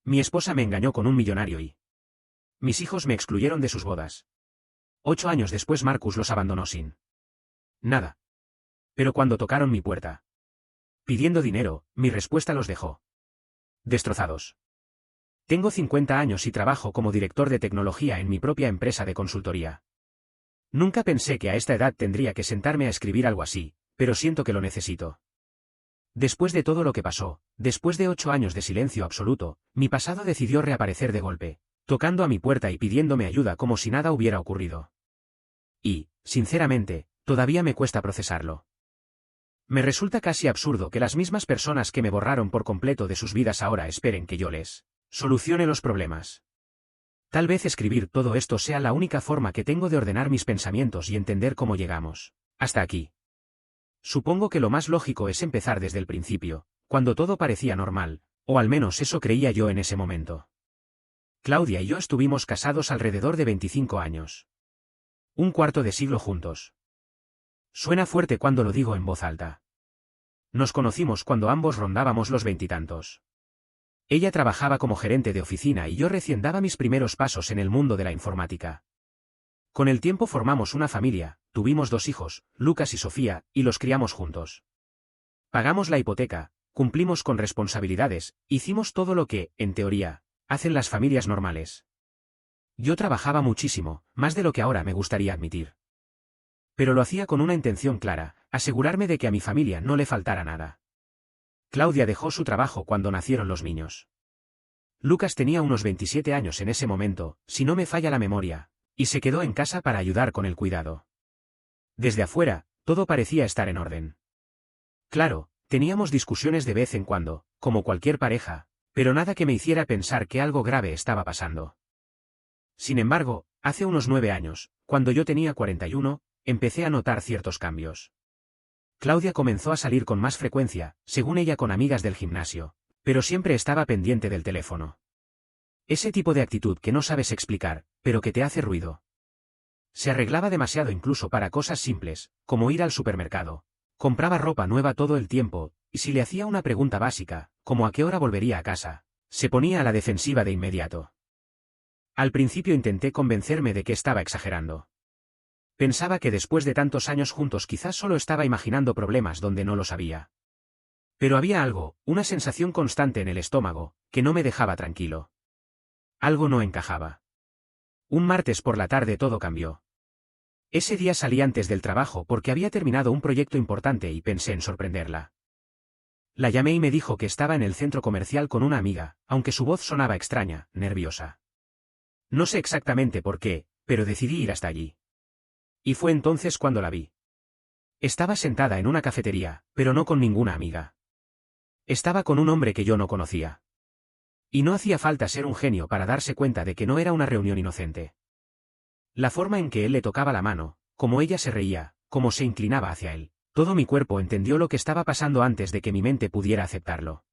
Mi esposa me engañó con un millonario y mis hijos me excluyeron de sus bodas. 8 años después Marcus los abandonó sin nada. Pero cuando tocaron mi puerta, pidiendo dinero, mi respuesta los dejó destrozados. Tengo 50 años y trabajo como director de tecnología en mi propia empresa de consultoría. Nunca pensé que a esta edad tendría que sentarme a escribir algo así, pero siento que lo necesito. Después de todo lo que pasó, después de 8 años de silencio absoluto, mi pasado decidió reaparecer de golpe, tocando a mi puerta y pidiéndome ayuda como si nada hubiera ocurrido. Y, sinceramente, todavía me cuesta procesarlo. Me resulta casi absurdo que las mismas personas que me borraron por completo de sus vidas ahora esperen que yo les solucione los problemas. Tal vez escribir todo esto sea la única forma que tengo de ordenar mis pensamientos y entender cómo llegamos hasta aquí. Supongo que lo más lógico es empezar desde el principio, cuando todo parecía normal, o al menos eso creía yo en ese momento. Claudia y yo estuvimos casados alrededor de 25 años. Un cuarto de siglo juntos. Suena fuerte cuando lo digo en voz alta. Nos conocimos cuando ambos rondábamos los 20 y tantos. Ella trabajaba como gerente de oficina y yo recién daba mis primeros pasos en el mundo de la informática. Con el tiempo formamos una familia, tuvimos 2 hijos, Lucas y Sofía, y los criamos juntos. Pagamos la hipoteca, cumplimos con responsabilidades, hicimos todo lo que, en teoría, hacen las familias normales. Yo trabajaba muchísimo, más de lo que ahora me gustaría admitir. Pero lo hacía con una intención clara, asegurarme de que a mi familia no le faltara nada. Claudia dejó su trabajo cuando nacieron los niños. Lucas tenía unos 27 años en ese momento, si no me falla la memoria, y se quedó en casa para ayudar con el cuidado. Desde afuera, todo parecía estar en orden. Claro, teníamos discusiones de vez en cuando, como cualquier pareja, pero nada que me hiciera pensar que algo grave estaba pasando. Sin embargo, hace unos 9 años, cuando yo tenía 41, empecé a notar ciertos cambios. Claudia comenzó a salir con más frecuencia, según ella con amigas del gimnasio, pero siempre estaba pendiente del teléfono. Ese tipo de actitud que no sabes explicar, pero que te hace ruido. Se arreglaba demasiado incluso para cosas simples, como ir al supermercado. Compraba ropa nueva todo el tiempo, y si le hacía una pregunta básica, como a qué hora volvería a casa, se ponía a la defensiva de inmediato. Al principio intenté convencerme de que estaba exagerando. Pensaba que después de tantos años juntos quizás solo estaba imaginando problemas donde no los había. Pero había algo, una sensación constante en el estómago, que no me dejaba tranquilo. Algo no encajaba. Un martes por la tarde todo cambió. Ese día salí antes del trabajo porque había terminado un proyecto importante y pensé en sorprenderla. La llamé y me dijo que estaba en el centro comercial con una amiga, aunque su voz sonaba extraña, nerviosa. No sé exactamente por qué, pero decidí ir hasta allí. Y fue entonces cuando la vi. Estaba sentada en una cafetería, pero no con ninguna amiga. Estaba con un hombre que yo no conocía. Y no hacía falta ser un genio para darse cuenta de que no era una reunión inocente. La forma en que él le tocaba la mano, como ella se reía, como se inclinaba hacia él, todo mi cuerpo entendió lo que estaba pasando antes de que mi mente pudiera aceptarlo.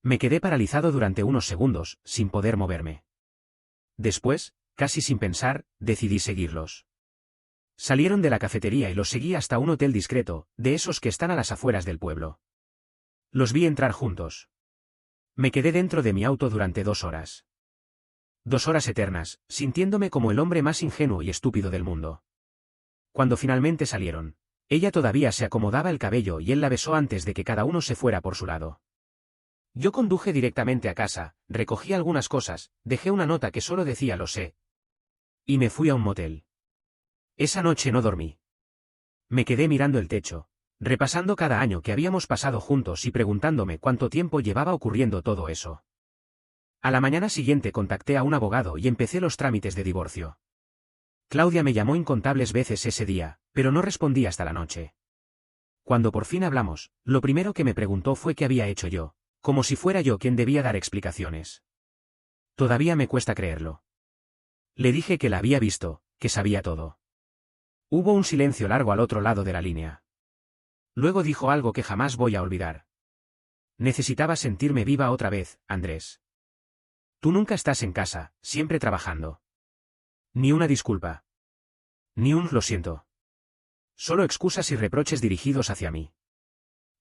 Me quedé paralizado durante unos segundos, sin poder moverme. Después, casi sin pensar, decidí seguirlos. Salieron de la cafetería y los seguí hasta un hotel discreto, de esos que están a las afueras del pueblo. Los vi entrar juntos. Me quedé dentro de mi auto durante 2 horas. 2 horas eternas, sintiéndome como el hombre más ingenuo y estúpido del mundo. Cuando finalmente salieron, ella todavía se acomodaba el cabello y él la besó antes de que cada uno se fuera por su lado. Yo conduje directamente a casa, recogí algunas cosas, dejé una nota que solo decía lo sé. Y me fui a un motel. Esa noche no dormí. Me quedé mirando el techo, repasando cada año que habíamos pasado juntos y preguntándome cuánto tiempo llevaba ocurriendo todo eso. A la mañana siguiente contacté a un abogado y empecé los trámites de divorcio. Claudia me llamó incontables veces ese día, pero no respondí hasta la noche. Cuando por fin hablamos, lo primero que me preguntó fue qué había hecho yo, como si fuera yo quien debía dar explicaciones. Todavía me cuesta creerlo. Le dije que la había visto, que sabía todo. Hubo un silencio largo al otro lado de la línea. Luego dijo algo que jamás voy a olvidar. Necesitaba sentirme viva otra vez, Andrés. Tú nunca estás en casa, siempre trabajando. Ni una disculpa. Ni un lo siento. Solo excusas y reproches dirigidos hacia mí.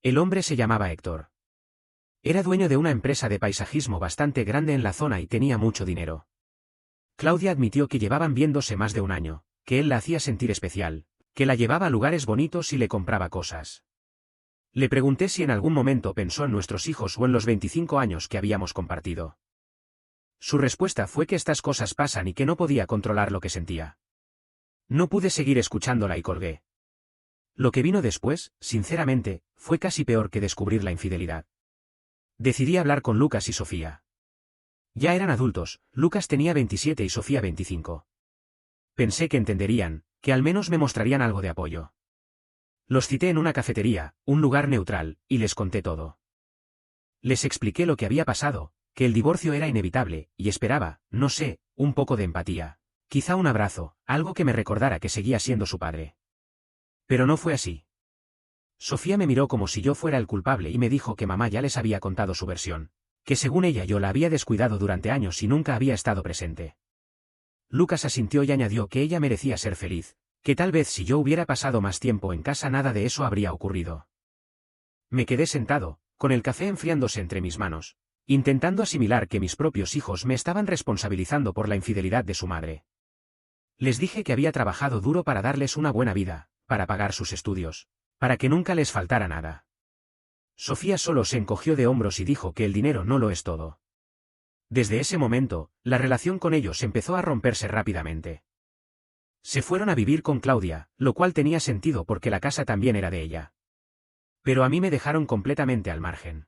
El hombre se llamaba Héctor. Era dueño de una empresa de paisajismo bastante grande en la zona y tenía mucho dinero. Claudia admitió que llevaban viéndose más de un año, que él la hacía sentir especial, que la llevaba a lugares bonitos y le compraba cosas. Le pregunté si en algún momento pensó en nuestros hijos o en los 25 años que habíamos compartido. Su respuesta fue que estas cosas pasan y que no podía controlar lo que sentía. No pude seguir escuchándola y colgué. Lo que vino después, sinceramente, fue casi peor que descubrir la infidelidad. Decidí hablar con Lucas y Sofía. Ya eran adultos, Lucas tenía 27 y Sofía 25. Pensé que entenderían, que al menos me mostrarían algo de apoyo. Los cité en una cafetería, un lugar neutral, y les conté todo. Les expliqué lo que había pasado, que el divorcio era inevitable, y esperaba, no sé, un poco de empatía, quizá un abrazo, algo que me recordara que seguía siendo su padre. Pero no fue así. Sofía me miró como si yo fuera el culpable y me dijo que mamá ya les había contado su versión, que según ella yo la había descuidado durante años y nunca había estado presente. Lucas asintió y añadió que ella merecía ser feliz, que tal vez si yo hubiera pasado más tiempo en casa nada de eso habría ocurrido. Me quedé sentado, con el café enfriándose entre mis manos, intentando asimilar que mis propios hijos me estaban responsabilizando por la infidelidad de su madre. Les dije que había trabajado duro para darles una buena vida, para pagar sus estudios, para que nunca les faltara nada. Sofía solo se encogió de hombros y dijo que el dinero no lo es todo. Desde ese momento, la relación con ellos empezó a romperse rápidamente. Se fueron a vivir con Claudia, lo cual tenía sentido porque la casa también era de ella. Pero a mí me dejaron completamente al margen.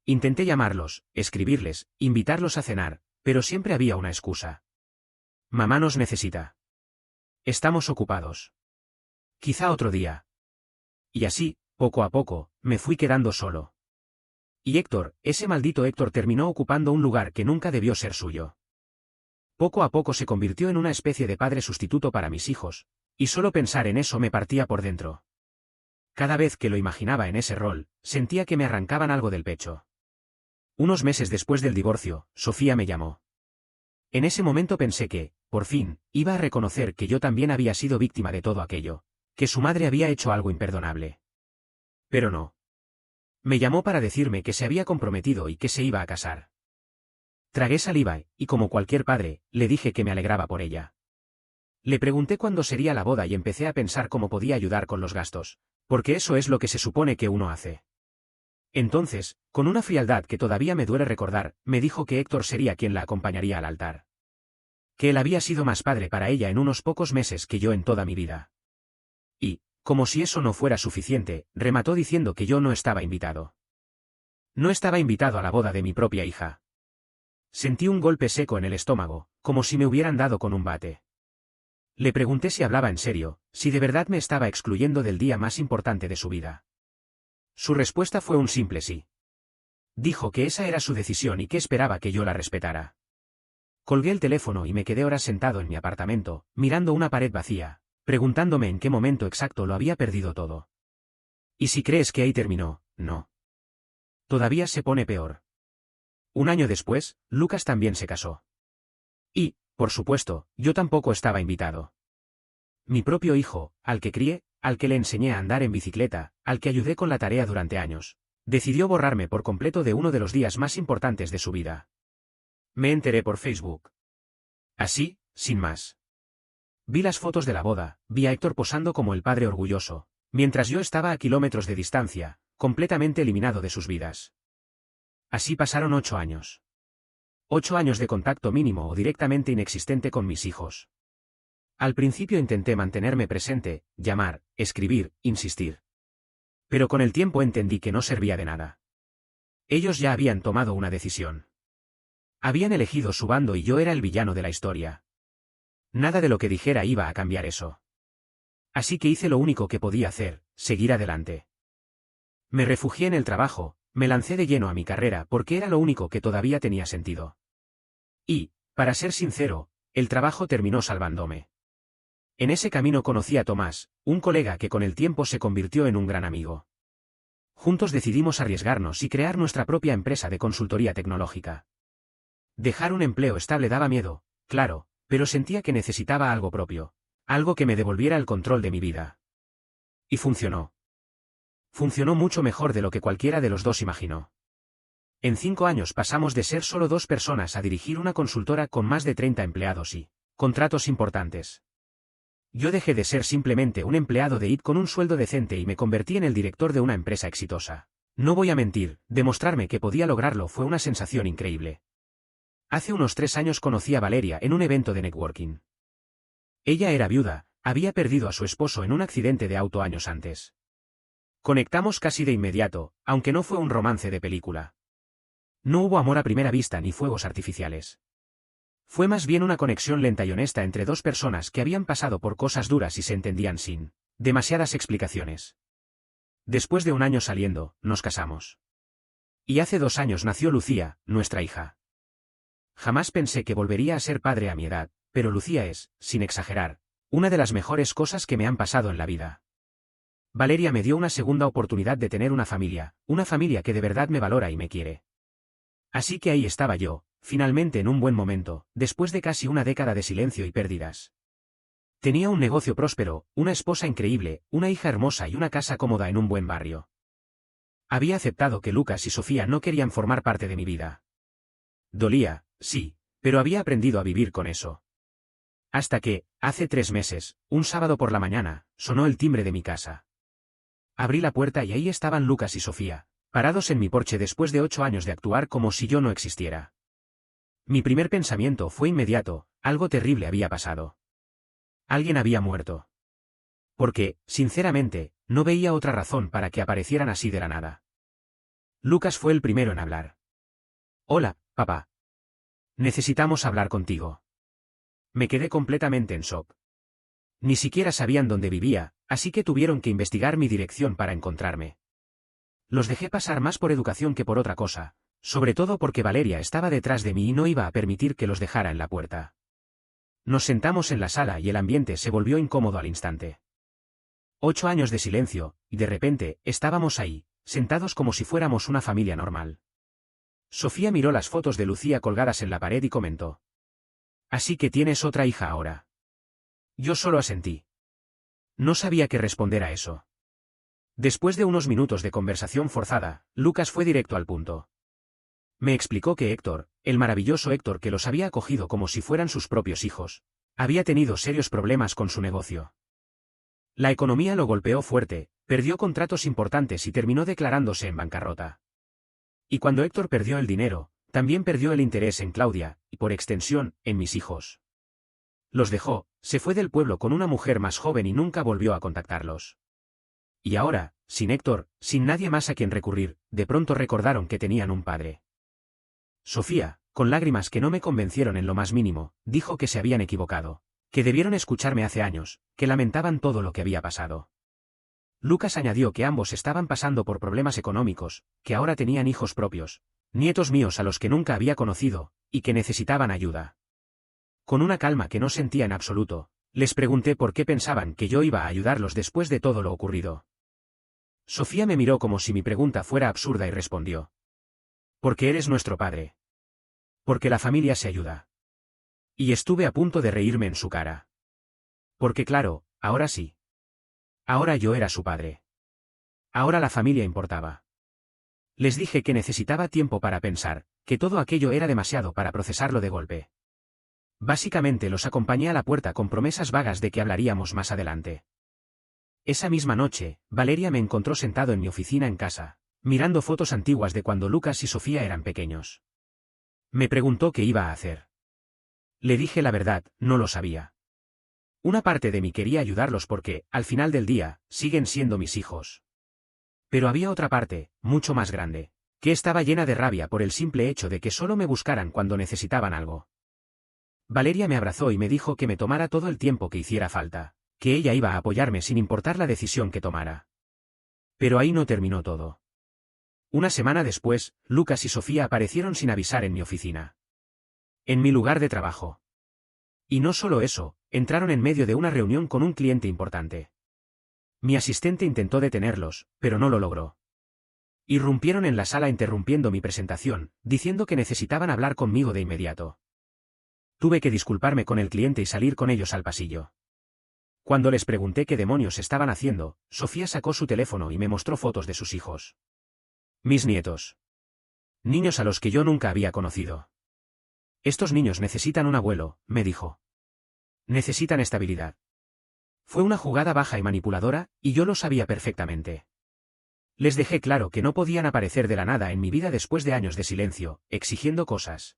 Intenté llamarlos, escribirles, invitarlos a cenar, pero siempre había una excusa. Mamá nos necesita. Estamos ocupados. Quizá otro día. Y así, poco a poco, me fui quedando solo. Y Héctor, ese maldito Héctor terminó ocupando un lugar que nunca debió ser suyo. Poco a poco se convirtió en una especie de padre sustituto para mis hijos, y solo pensar en eso me partía por dentro. Cada vez que lo imaginaba en ese rol, sentía que me arrancaban algo del pecho. Unos meses después del divorcio, Sofía me llamó. En ese momento pensé que, por fin, iba a reconocer que yo también había sido víctima de todo aquello, que su madre había hecho algo imperdonable. Pero no. Me llamó para decirme que se había comprometido y que se iba a casar. Tragué saliva y, como cualquier padre, le dije que me alegraba por ella. Le pregunté cuándo sería la boda y empecé a pensar cómo podía ayudar con los gastos, porque eso es lo que se supone que uno hace. Entonces, con una frialdad que todavía me duele recordar, me dijo que Héctor sería quien la acompañaría al altar. Que él había sido más padre para ella en unos pocos meses que yo en toda mi vida. Y, como si eso no fuera suficiente, remató diciendo que yo no estaba invitado. No estaba invitado a la boda de mi propia hija. Sentí un golpe seco en el estómago, como si me hubieran dado con un bate. Le pregunté si hablaba en serio, si de verdad me estaba excluyendo del día más importante de su vida. Su respuesta fue un simple sí. Dijo que esa era su decisión y que esperaba que yo la respetara. Colgué el teléfono y me quedé horas sentado en mi apartamento, mirando una pared vacía, preguntándome en qué momento exacto lo había perdido todo. Y si crees que ahí terminó, no. Todavía se pone peor. Un año después, Lucas también se casó. Y, por supuesto, yo tampoco estaba invitado. Mi propio hijo, al que crié, al que le enseñé a andar en bicicleta, al que ayudé con la tarea durante años, decidió borrarme por completo de uno de los días más importantes de su vida. Me enteré por Facebook. Así, sin más. Vi las fotos de la boda, vi a Héctor posando como el padre orgulloso, mientras yo estaba a kilómetros de distancia, completamente eliminado de sus vidas. Así pasaron 8 años. 8 años de contacto mínimo o directamente inexistente con mis hijos. Al principio intenté mantenerme presente, llamar, escribir, insistir. Pero con el tiempo entendí que no servía de nada. Ellos ya habían tomado una decisión. Habían elegido su bando y yo era el villano de la historia. Nada de lo que dijera iba a cambiar eso. Así que hice lo único que podía hacer, seguir adelante. Me refugié en el trabajo, me lancé de lleno a mi carrera porque era lo único que todavía tenía sentido. Y, para ser sincero, el trabajo terminó salvándome. En ese camino conocí a Tomás, un colega que con el tiempo se convirtió en un gran amigo. Juntos decidimos arriesgarnos y crear nuestra propia empresa de consultoría tecnológica. Dejar un empleo estable daba miedo, claro, pero sentía que necesitaba algo propio, algo que me devolviera el control de mi vida. Y funcionó. Funcionó mucho mejor de lo que cualquiera de los dos imaginó. En 5 años pasamos de ser solo 2 personas a dirigir una consultora con más de 30 empleados y contratos importantes. Yo dejé de ser simplemente un empleado de IT con un sueldo decente y me convertí en el director de una empresa exitosa. No voy a mentir, demostrarme que podía lograrlo fue una sensación increíble. Hace unos 3 años conocí a Valeria en un evento de networking. Ella era viuda, había perdido a su esposo en un accidente de auto años antes. Conectamos casi de inmediato, aunque no fue un romance de película. No hubo amor a primera vista ni fuegos artificiales. Fue más bien una conexión lenta y honesta entre 2 personas que habían pasado por cosas duras y se entendían sin demasiadas explicaciones. Después de 1 año saliendo, nos casamos. Y hace 2 años nació Lucía, nuestra hija. Jamás pensé que volvería a ser padre a mi edad, pero Lucía es, sin exagerar, una de las mejores cosas que me han pasado en la vida. Valeria me dio una segunda oportunidad de tener una familia que de verdad me valora y me quiere. Así que ahí estaba yo, finalmente en un buen momento, después de casi una década de silencio y pérdidas. Tenía un negocio próspero, una esposa increíble, una hija hermosa y una casa cómoda en un buen barrio. Había aceptado que Lucas y Sofía no querían formar parte de mi vida. Dolía, sí, pero había aprendido a vivir con eso. Hasta que, hace 3 meses, un sábado por la mañana, sonó el timbre de mi casa. Abrí la puerta y ahí estaban Lucas y Sofía, parados en mi porche después de 8 años de actuar como si yo no existiera. Mi primer pensamiento fue inmediato, algo terrible había pasado. Alguien había muerto. Porque, sinceramente, no veía otra razón para que aparecieran así de la nada. Lucas fue el primero en hablar. Hola, papá. Necesitamos hablar contigo. Me quedé completamente en shock. Ni siquiera sabían dónde vivía, así que tuvieron que investigar mi dirección para encontrarme. Los dejé pasar más por educación que por otra cosa, sobre todo porque Valeria estaba detrás de mí y no iba a permitir que los dejara en la puerta. Nos sentamos en la sala y el ambiente se volvió incómodo al instante. 8 años de silencio, y de repente, estábamos ahí, sentados como si fuéramos una familia normal. Sofía miró las fotos de Lucía colgadas en la pared y comentó. Así que tienes otra hija ahora. Yo solo asentí. No sabía qué responder a eso. Después de unos minutos de conversación forzada, Lucas fue directo al punto. Me explicó que Héctor, el maravilloso Héctor que los había acogido como si fueran sus propios hijos, había tenido serios problemas con su negocio. La economía lo golpeó fuerte, perdió contratos importantes y terminó declarándose en bancarrota. Y cuando Héctor perdió el dinero, también perdió el interés en Claudia, y por extensión, en mis hijos. Los dejó, se fue del pueblo con una mujer más joven y nunca volvió a contactarlos. Y ahora, sin Héctor, sin nadie más a quien recurrir, de pronto recordaron que tenían un padre. Sofía, con lágrimas que no me convencieron en lo más mínimo, dijo que se habían equivocado, que debieron escucharme hace años, que lamentaban todo lo que había pasado. Lucas añadió que ambos estaban pasando por problemas económicos, que ahora tenían hijos propios, nietos míos a los que nunca había conocido, y que necesitaban ayuda. Con una calma que no sentía en absoluto, les pregunté por qué pensaban que yo iba a ayudarlos después de todo lo ocurrido. Sofía me miró como si mi pregunta fuera absurda y respondió. Porque eres nuestro padre. Porque la familia se ayuda. Y estuve a punto de reírme en su cara. Porque claro, ahora sí. Ahora yo era su padre. Ahora la familia importaba. Les dije que necesitaba tiempo para pensar, que todo aquello era demasiado para procesarlo de golpe. Básicamente los acompañé a la puerta con promesas vagas de que hablaríamos más adelante. Esa misma noche, Valeria me encontró sentado en mi oficina en casa, mirando fotos antiguas de cuando Lucas y Sofía eran pequeños. Me preguntó qué iba a hacer. Le dije la verdad, no lo sabía. Una parte de mí quería ayudarlos porque, al final del día, siguen siendo mis hijos. Pero había otra parte, mucho más grande, que estaba llena de rabia por el simple hecho de que solo me buscaran cuando necesitaban algo. Valeria me abrazó y me dijo que me tomara todo el tiempo que hiciera falta, que ella iba a apoyarme sin importar la decisión que tomara. Pero ahí no terminó todo. Una semana después, Lucas y Sofía aparecieron sin avisar en mi oficina. En mi lugar de trabajo. Y no solo eso, entraron en medio de una reunión con un cliente importante. Mi asistente intentó detenerlos, pero no lo logró. Irrumpieron en la sala interrumpiendo mi presentación, diciendo que necesitaban hablar conmigo de inmediato. Tuve que disculparme con el cliente y salir con ellos al pasillo. Cuando les pregunté qué demonios estaban haciendo, Sofía sacó su teléfono y me mostró fotos de sus hijos. Mis nietos. Niños a los que yo nunca había conocido. Estos niños necesitan un abuelo, me dijo. Necesitan estabilidad. Fue una jugada baja y manipuladora, y yo lo sabía perfectamente. Les dejé claro que no podían aparecer de la nada en mi vida después de años de silencio, exigiendo cosas.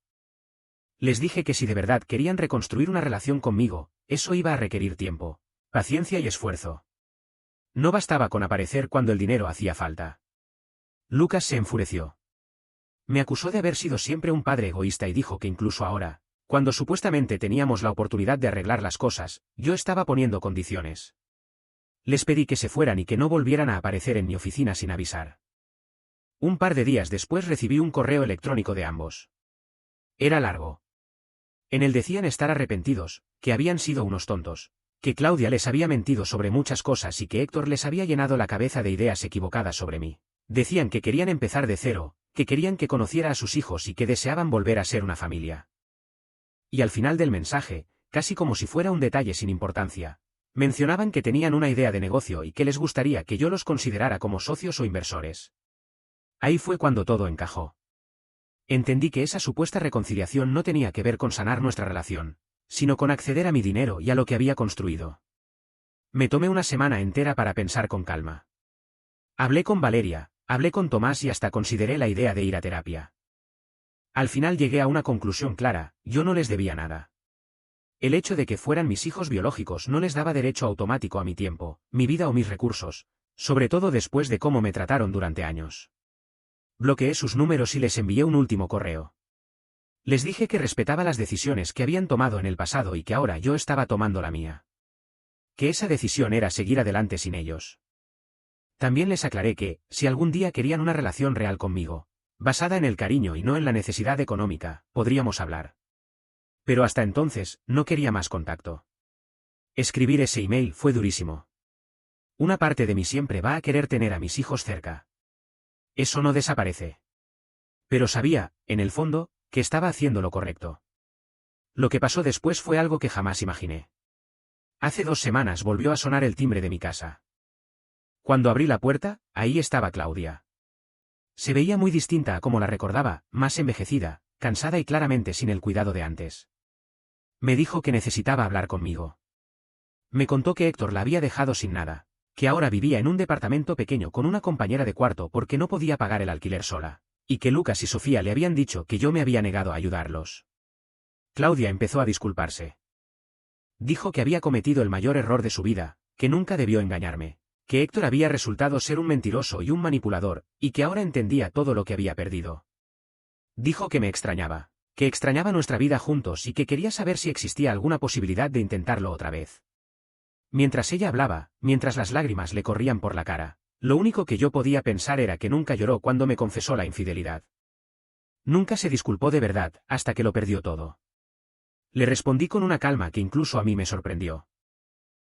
Les dije que si de verdad querían reconstruir una relación conmigo, eso iba a requerir tiempo, paciencia y esfuerzo. No bastaba con aparecer cuando el dinero hacía falta. Lucas se enfureció. Me acusó de haber sido siempre un padre egoísta y dijo que incluso ahora, cuando supuestamente teníamos la oportunidad de arreglar las cosas, yo estaba poniendo condiciones. Les pedí que se fueran y que no volvieran a aparecer en mi oficina sin avisar. Un par de días después recibí un correo electrónico de ambos. Era largo. En él decían estar arrepentidos, que habían sido unos tontos, que Claudia les había mentido sobre muchas cosas y que Héctor les había llenado la cabeza de ideas equivocadas sobre mí. Decían que querían empezar de cero, que querían que conociera a sus hijos y que deseaban volver a ser una familia. Y al final del mensaje, casi como si fuera un detalle sin importancia, mencionaban que tenían una idea de negocio y que les gustaría que yo los considerara como socios o inversores. Ahí fue cuando todo encajó. Entendí que esa supuesta reconciliación no tenía que ver con sanar nuestra relación, sino con acceder a mi dinero y a lo que había construido. Me tomé una semana entera para pensar con calma. Hablé con Valeria, hablé con Tomás y hasta consideré la idea de ir a terapia. Al final llegué a una conclusión clara: yo no les debía nada. El hecho de que fueran mis hijos biológicos no les daba derecho automático a mi tiempo, mi vida o mis recursos, sobre todo después de cómo me trataron durante años. Bloqueé sus números y les envié un último correo. Les dije que respetaba las decisiones que habían tomado en el pasado y que ahora yo estaba tomando la mía. Que esa decisión era seguir adelante sin ellos. También les aclaré que, si algún día querían una relación real conmigo, basada en el cariño y no en la necesidad económica, podríamos hablar. Pero hasta entonces, no quería más contacto. Escribir ese email fue durísimo. Una parte de mí siempre va a querer tener a mis hijos cerca. Eso no desaparece. Pero sabía, en el fondo, que estaba haciendo lo correcto. Lo que pasó después fue algo que jamás imaginé. Hace 2 semanas volvió a sonar el timbre de mi casa. Cuando abrí la puerta, ahí estaba Claudia. Se veía muy distinta a como la recordaba, más envejecida, cansada y claramente sin el cuidado de antes. Me dijo que necesitaba hablar conmigo. Me contó que Héctor la había dejado sin nada, que ahora vivía en un departamento pequeño con una compañera de cuarto porque no podía pagar el alquiler sola, y que Lucas y Sofía le habían dicho que yo me había negado a ayudarlos. Claudia empezó a disculparse. Dijo que había cometido el mayor error de su vida, que nunca debió engañarme, que Héctor había resultado ser un mentiroso y un manipulador, y que ahora entendía todo lo que había perdido. Dijo que me extrañaba, que extrañaba nuestra vida juntos y que quería saber si existía alguna posibilidad de intentarlo otra vez. Mientras ella hablaba, mientras las lágrimas le corrían por la cara, lo único que yo podía pensar era que nunca lloró cuando me confesó la infidelidad. Nunca se disculpó de verdad, hasta que lo perdió todo. Le respondí con una calma que incluso a mí me sorprendió.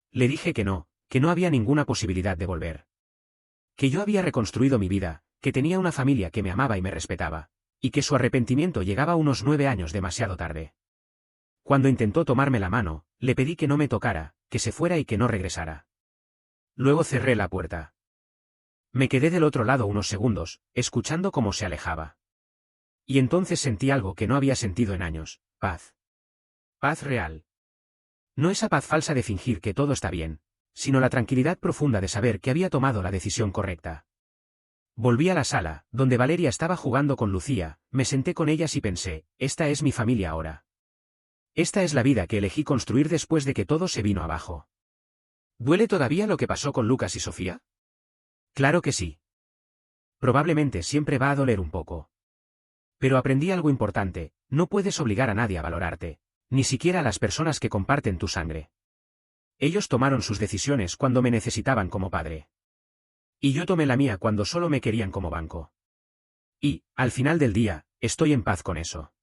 Le dije que no había ninguna posibilidad de volver. Que yo había reconstruido mi vida, que tenía una familia que me amaba y me respetaba, y que su arrepentimiento llegaba unos 9 años demasiado tarde. Cuando intentó tomarme la mano, le pedí que no me tocara, que se fuera y que no regresara. Luego cerré la puerta. Me quedé del otro lado unos segundos, escuchando cómo se alejaba. Y entonces sentí algo que no había sentido en años: paz. Paz real. No esa paz falsa de fingir que todo está bien, sino la tranquilidad profunda de saber que había tomado la decisión correcta. Volví a la sala, donde Valeria estaba jugando con Lucía, me senté con ellas y pensé: esta es mi familia ahora. Esta es la vida que elegí construir después de que todo se vino abajo. ¿Duele todavía lo que pasó con Lucas y Sofía? Claro que sí. Probablemente siempre va a doler un poco. Pero aprendí algo importante: no puedes obligar a nadie a valorarte, ni siquiera a las personas que comparten tu sangre. Ellos tomaron sus decisiones cuando me necesitaban como padre. Y yo tomé la mía cuando solo me querían como banco. Y, al final del día, estoy en paz con eso.